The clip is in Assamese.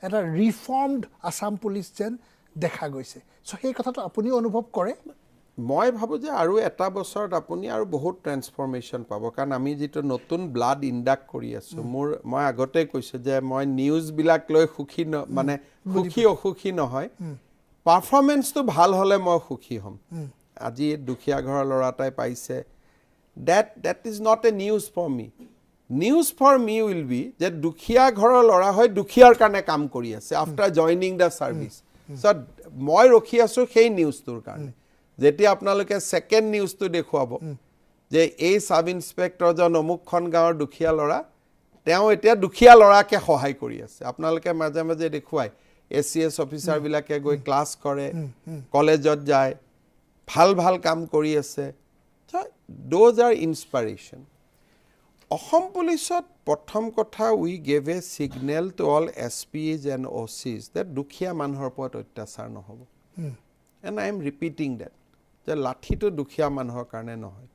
এটা ৰিফৰ্মড আসাম পুলিচ যেন দেখা গৈছে সো সেই কথাটো আপুনি অনুভৱ কৰে মই ভাবো যে আৰু এটা বছৰত আপুনি আৰু বহুত ট্ৰান্সফৰমেশন পাব কাৰণ আমি যেটো নতুন ব্লাড ইন্ডাক্ট কৰি আছো মই আগতে কৈছো যে মই নিউজ বিলাক লৈ সুখী মানে সুখী অসুখী নহয় পারফরম্যান্সটো ভাল হলে মই সুখী হম আজি দুখিয়া ঘৰৰ লৰাটাই পাইছে that is not a news for me news for me will be যে দুখিয়া ঘৰৰ লৰা হয় দুখিয়াৰ কাৰণে কাম কৰি আছে after joining the service so মই ৰখি আছো সেই নিউজটোৰ কাৰণে যেতি আপোনালোকে সেকেন্ড নিউজটো দেখুৱাব যে এই সাব ইন্সপেক্টৰ জন অমুকখন গাঁৱৰ দুখিয়া লৰা তেওঁ এতিয়া দুখিয়া লৰাকে সহায় কৰি আছে আপোনালোকে মাজে মাজে দেখুৱাই এসিএস অফিসাৰ বিলাকে গৈ ক্লাস কৰে কলেজত যায় ভাল ভাল কাম কৰি আছে those are inspiration অসম পুলিচত প্ৰথম কথা we gave a signal to all SPs and OCs that দুখিয়া মানুহৰ ওপৰত অত্যাচাৰ নহব and I am repeating that যে লাঠিটো দুখিয়া মানুহৰ কাৰণে নহয়